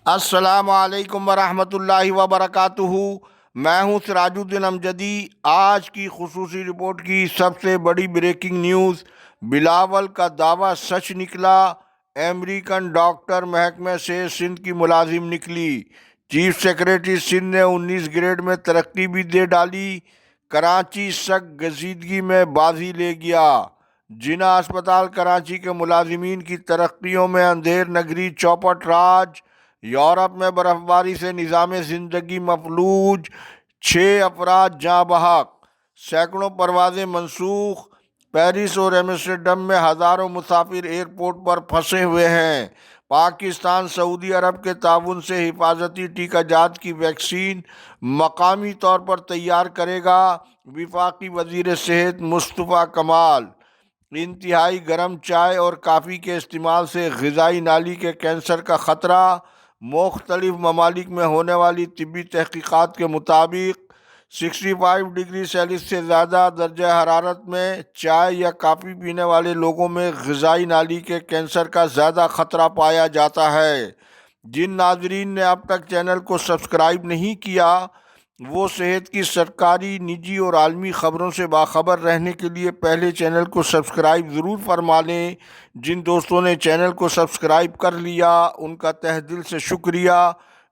السلام علیکم ورحمۃ اللہ وبرکاتہ۔ میں ہوں سراج الدین امجدی۔ آج کی خصوصی رپورٹ کی سب سے بڑی بریکنگ نیوز، بلاول کا دعویٰ سچ نکلا، امریکن ڈاکٹر محکمہ سے سندھ کی ملازم نکلی۔ چیف سیکریٹری سندھ نے 19 گریڈ میں ترقی بھی دے ڈالی۔ کراچی سگ گزیدگی میں بازی لے گیا۔ جناح اسپتال کراچی کے ملازمین کی ترقیوں میں اندھیر نگری چوپٹ راج۔ یورپ میں برف باری سے نظام زندگی مفلوج، 6 افراد جاں بحق، سینکڑوں پروازیں منسوخ۔ پیرس اور ایمسٹرڈیم میں ہزاروں مسافر ایئرپورٹ پر پھنسے ہوئے ہیں۔ پاکستان سعودی عرب کے تعاون سے حفاظتی ٹیکہ جات کی ویکسین مقامی طور پر تیار کرے گا، وفاقی وزیر صحت مصطفیٰ کمال۔ انتہائی گرم چائے اور کافی کے استعمال سے غذائی نالی کے کینسر کا خطرہ۔ مختلف ممالک میں ہونے والی طبی تحقیقات کے مطابق 65 ڈگری سیلسیس سے زیادہ درجہ حرارت میں چائے یا کافی پینے والے لوگوں میں غذائی نالی کے کینسر کا زیادہ خطرہ پایا جاتا ہے۔ جن ناظرین نے اب تک چینل کو سبسکرائب نہیں کیا، وہ صحت کی سرکاری، نجی اور عالمی خبروں سے باخبر رہنے کے لیے پہلے چینل کو سبسکرائب ضرور فرما لیں۔ جن دوستوں نے چینل کو سبسکرائب کر لیا ان کا تہ دل سے شکریہ۔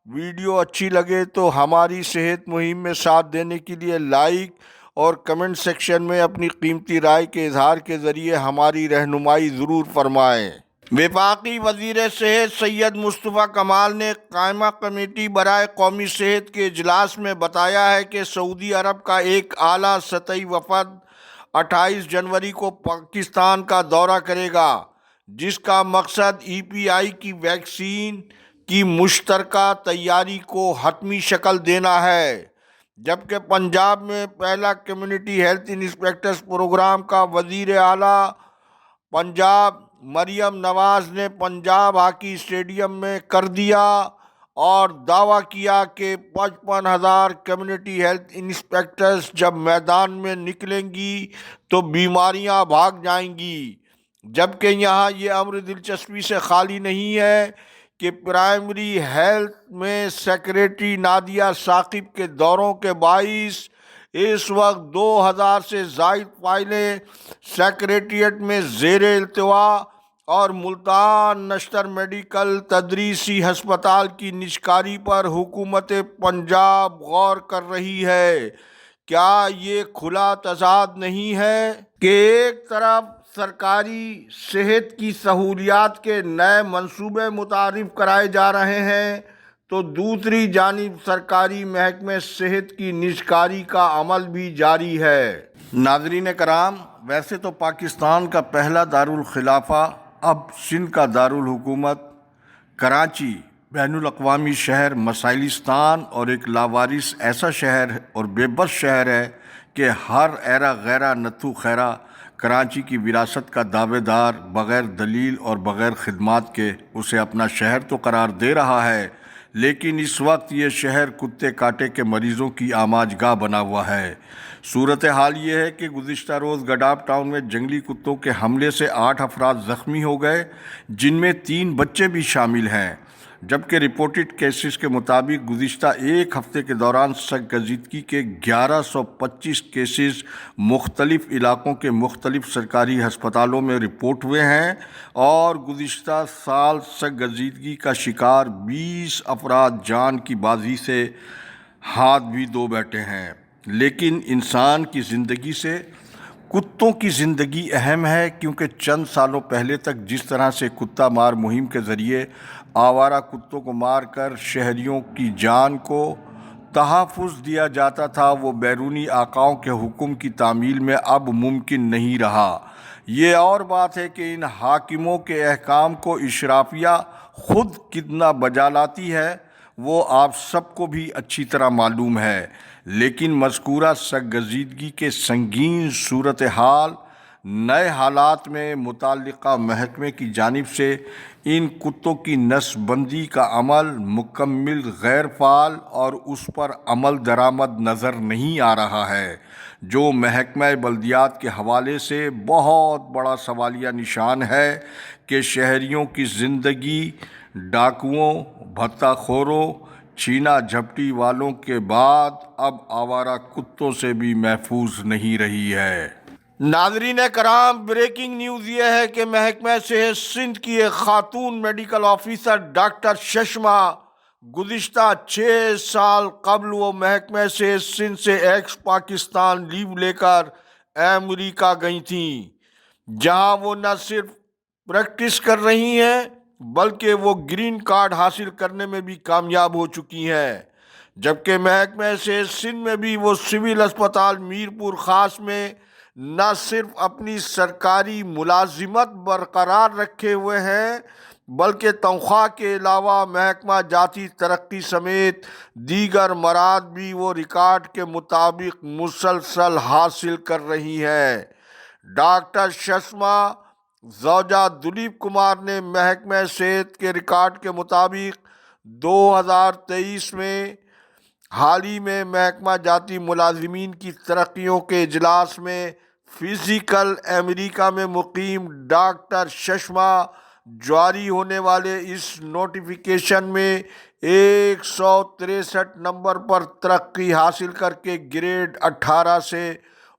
ویڈیو اچھی لگے تو ہماری صحت مہم میں ساتھ دینے کے لیے لائک اور کمنٹ سیکشن میں اپنی قیمتی رائے کے اظہار کے ذریعے ہماری رہنمائی ضرور فرمائیں۔ وفاقی وزیر صحت سید مصطفیٰ کمال نے قائمہ کمیٹی برائے قومی صحت کے اجلاس میں بتایا ہے کہ سعودی عرب کا ایک اعلیٰ سطحی وفد 28 جنوری کو پاکستان کا دورہ کرے گا، جس کا مقصد EPI کی ویکسین کی مشترکہ تیاری کو حتمی شکل دینا ہے، جبکہ پنجاب میں پہلا کمیونٹی ہیلتھ انسپیکٹرز پروگرام کا وزیر اعلیٰ پنجاب مریم نواز نے پنجاب ہاکی اسٹیڈیم میں کر دیا اور دعویٰ کیا کہ 55,000 کمیونٹی ہیلتھ انسپیکٹرز جب میدان میں نکلیں گی تو بیماریاں بھاگ جائیں گی، جبکہ یہاں یہ امر دلچسپی سے خالی نہیں ہے کہ پرائمری ہیلتھ میں سیکریٹری نادیہ ثاقب کے دوروں کے باعث اس وقت 2,000 سے زائد فائلیں سیکریٹریٹ میں زیر التواء اور ملتان نشتر میڈیکل تدریسی ہسپتال کی نجکاری پر حکومت پنجاب غور کر رہی ہے۔ کیا یہ کھلا تضاد نہیں ہے کہ ایک طرف سرکاری صحت کی سہولیات کے نئے منصوبے متعارف کرائے جا رہے ہیں تو دوسری جانب سرکاری محکمہ صحت کی نجکاری کا عمل بھی جاری ہے۔ ناظرین کرام، ویسے تو پاکستان کا پہلا دارالخلافہ اب سندھ کا دارالحکومت کراچی بین الاقوامی شہر مسائلستان اور ایک لاوارث ایسا شہر اور بے بس شہر ہے کہ ہر ایرا غیرہ نتھو خیرہ کراچی کی وراثت کا دعوے دار بغیر دلیل اور بغیر خدمات کے اسے اپنا شہر تو قرار دے رہا ہے، لیکن اس وقت یہ شہر کتے کاٹے کے مریضوں کی آماج گاہ بنا ہوا ہے۔ صورتحال یہ ہے کہ گزشتہ روز گڈاپ ٹاؤن میں جنگلی کتوں کے حملے سے 8 افراد زخمی ہو گئے، جن میں 3 بچے بھی شامل ہیں، جبکہ رپورٹڈ کیسز کے مطابق گزشتہ ایک ہفتے کے دوران سگ گزیدگی کے 1125 کیسز مختلف علاقوں کے مختلف سرکاری ہسپتالوں میں رپورٹ ہوئے ہیں، اور گزشتہ سال سگ گزیدگی کا شکار 20 افراد جان کی بازی سے ہاتھ بھی دھو بیٹھے ہیں۔ لیکن انسان کی زندگی سے کتوں کی زندگی اہم ہے، کیونکہ چند سالوں پہلے تک جس طرح سے کتا مار مہم کے ذریعے آوارہ کتوں کو مار کر شہریوں کی جان کو تحفظ دیا جاتا تھا، وہ بیرونی آقاؤں کے حکم کی تعمیل میں اب ممکن نہیں رہا۔ یہ اور بات ہے کہ ان حاکموں کے احکام کو اشرافیہ خود کتنا بجا لاتی ہے وہ آپ سب کو بھی اچھی طرح معلوم ہے، لیکن مذکورہ سگ گزیدگی کے سنگین صورتحال نئے حالات میں متعلقہ محکمے کی جانب سے ان کتوں کی نسل بندی کا عمل مکمل غیر فعال اور اس پر عمل درآمد نظر نہیں آ رہا ہے، جو محکمہ بلدیات کے حوالے سے بہت بڑا سوالیہ نشان ہے کہ شہریوں کی زندگی ڈاکوؤں، بھتہ خوروں، چھینا جھپٹی والوں کے بعد اب آوارہ کتوں سے بھی محفوظ نہیں رہی ہے۔ ناظرین کرام، بریکنگ نیوز یہ ہے کہ محکمہ صحت سندھ کی ایک خاتون میڈیکل آفیسر ڈاکٹر ششما گزشتہ 6 سال قبل وہ محکمہ صحت سندھ سے ایکس پاکستان لیو لے کر امریکہ گئی تھیں، جہاں وہ نہ صرف پریکٹس کر رہی ہیں بلکہ وہ گرین کارڈ حاصل کرنے میں بھی کامیاب ہو چکی ہیں، جبکہ محکمہ صحت سندھ میں بھی وہ سول اسپتال میرپور خاص میں نہ صرف اپنی سرکاری ملازمت برقرار رکھے ہوئے ہیں بلکہ تنخواہ کے علاوہ محکمہ جاتی ترقی سمیت دیگر مراد بھی وہ ریکارڈ کے مطابق مسلسل حاصل کر رہی ہیں۔ ڈاکٹر ششما زوجہ دلیپ کمار نے محکمہ صحت کے ریکارڈ کے مطابق 2023 میں حال ہی میں محکمہ جاتی ملازمین کی ترقیوں کے اجلاس میں فزیکل امریکہ میں مقیم ڈاکٹر ششما جاری ہونے والے اس نوٹیفیکیشن میں 163 نمبر پر ترقی حاصل کر کے گریڈ 18 سے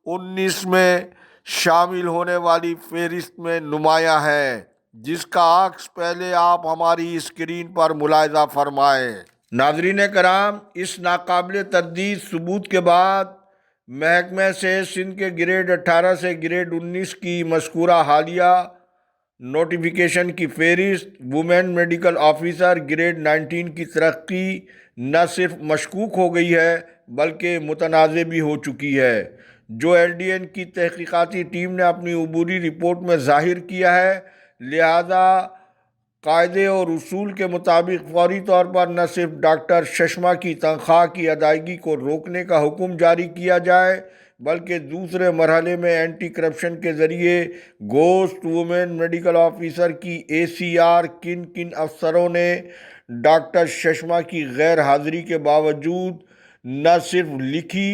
19 میں شامل ہونے والی فہرست میں نمایاں ہے، جس کا عکس پہلے آپ ہماری اسکرین پر ملاحظہ فرمائیں۔ ناظرین کرام، اس ناقابل تردید ثبوت کے بعد محکمہ صحت سندھ کے گریڈ 18 سے گریڈ 19 کی مذکورہ حالیہ نوٹیفیکیشن کی فہرست وومین میڈیکل آفیسر گریڈ 19 کی ترقی نہ صرف مشکوک ہو گئی ہے بلکہ متنازع بھی ہو چکی ہے، جو LDN کی تحقیقاتی ٹیم نے اپنی عبوری رپورٹ میں ظاہر کیا ہے۔ لہذا قاعدے اور اصول کے مطابق فوری طور پر نہ صرف ڈاکٹر ششما کی تنخواہ کی ادائیگی کو روکنے کا حکم جاری کیا جائے بلکہ دوسرے مرحلے میں اینٹی کرپشن کے ذریعے گوشت وومین میڈیکل آفیسر کی ACR کن کن افسروں نے ڈاکٹر ششما کی غیر حاضری کے باوجود نہ صرف لکھی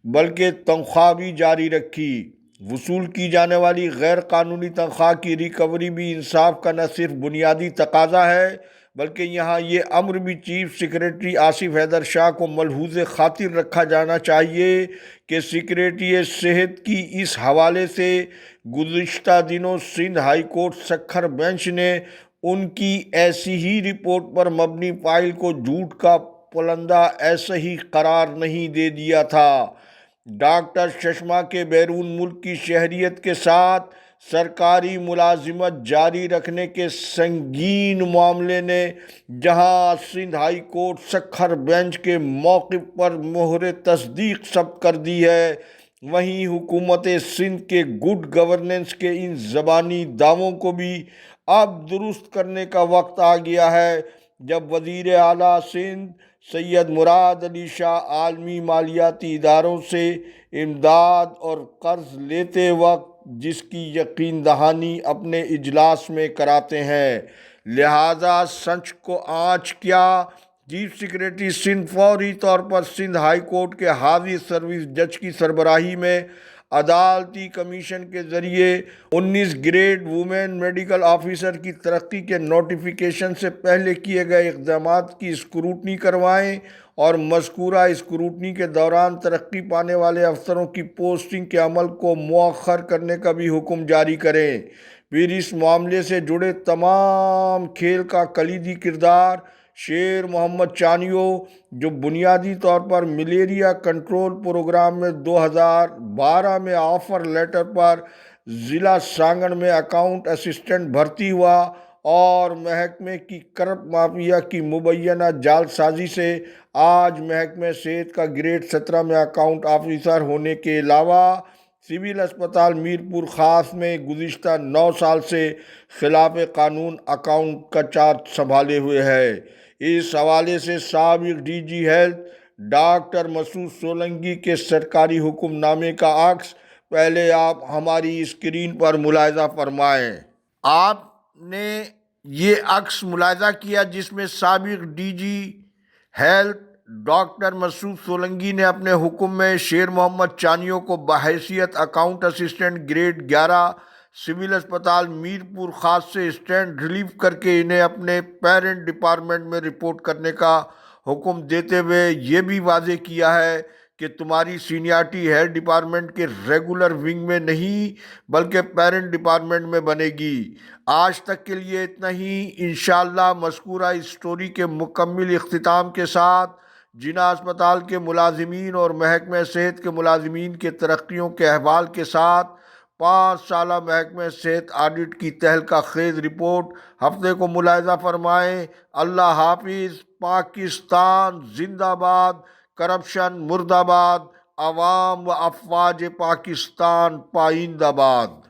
بلکہ تنخواہ بھی جاری رکھی۔ وصول کی جانے والی غیر قانونی تنخواہ کی ریکوری بھی انصاف کا نہ صرف بنیادی تقاضا ہے بلکہ یہاں یہ امر بھی چیف سیکریٹری آصف حیدر شاہ کو ملحوظ خاطر رکھا جانا چاہیے کہ سیکریٹری صحت کی اس حوالے سے گزشتہ دنوں Sindh high court Sukkur bench نے ان کی ایسی ہی رپورٹ پر مبنی فائل کو جھوٹ کا پلندہ ایسے ہی قرار نہیں دے دیا تھا۔ ڈاکٹر ششما کے بیرون ملک کی شہریت کے ساتھ سرکاری ملازمت جاری رکھنے کے سنگین معاملے نے جہاں Sindh high court Sukkur bench کے موقف پر مہر تصدیق ثبت کر دی ہے، وہیں حکومت سندھ کے گڈ گورننس کے ان زبانی دعووں کو بھی اب درست کرنے کا وقت آ گیا ہے، جب وزیر اعلیٰ سندھ سید مراد علی شاہ عالمی مالیاتی اداروں سے امداد اور قرض لیتے وقت جس کی یقین دہانی اپنے اجلاس میں کراتے ہیں۔ لہذا سچ کو آنچ کیا، چیف سیکریٹری سندھ فوری طور پر سندھ ہائی کورٹ کے حاضر سروس جج کی سربراہی میں عدالتی کمیشن کے ذریعے 19 گریڈ وومین میڈیکل آفیسر کی ترقی کے نوٹیفیکیشن سے پہلے کیے گئے اقدامات کی اسکروٹنی کروائیں اور مذکورہ اسکروٹنی کے دوران ترقی پانے والے افسروں کی پوسٹنگ کے عمل کو مؤخر کرنے کا بھی حکم جاری کریں۔ پھر اس معاملے سے جڑے تمام کھیل کا کلیدی کردار شیر محمد چانیو، جو بنیادی طور پر ملیریا کنٹرول پروگرام میں 2012 میں آفر لیٹر پر ضلع سانگڑ میں اکاؤنٹ اسسٹنٹ بھرتی ہوا اور محکمے کی کرپ مافیا کی مبینہ جال سازی سے آج محکمہ صحت کا گریڈ 17 میں اکاؤنٹ آفیسر ہونے کے علاوہ سول اسپتال میرپور خاص میں گزشتہ 9 سال سے خلاف قانون اکاؤنٹ کا چارج سنبھالے ہوئے ہے۔ اس حوالے سے سابق DG ہیلتھ ڈاکٹر مسعود سولنگی کے سرکاری حکم نامے کا عکس پہلے آپ ہماری اسکرین پر ملاحظہ فرمائیں۔ آپ نے یہ عکس ملاحظہ کیا جس میں سابق DG ہیلتھ ڈاکٹر مسعود سولنگی نے اپنے حکم میں شیر محمد چانیو کو بحیثیت اکاؤنٹ اسسٹنٹ گریڈ 11 سول اسپتال میرپور خاص سے اسٹینڈ ریلیو کر کے انہیں اپنے پیرنٹ ڈپارٹمنٹ میں رپورٹ کرنے کا حکم دیتے ہوئے یہ بھی واضح کیا ہے کہ تمہاری سینیارٹی ہیڈ ڈپارٹمنٹ کے ریگولر ونگ میں نہیں بلکہ پیرنٹ ڈپارٹمنٹ میں بنے گی۔ آج تک کے لیے اتنا ہی۔ انشاءاللہ مذکورہ اس سٹوری کے مکمل اختتام کے ساتھ جناح اسپتال کے ملازمین اور محکمہ صحت کے ملازمین کے ترقیوں کے احوال کے ساتھ 5 سالہ محکمہ صحت آڈٹ کی تہلکہ خیز رپورٹ ہفتے کو ملاحظہ فرمائیں۔ اللہ حافظ۔ پاکستان زندہ باد۔ کرپشن مردہ باد۔ عوام و افواج پاکستان پائندہ باد۔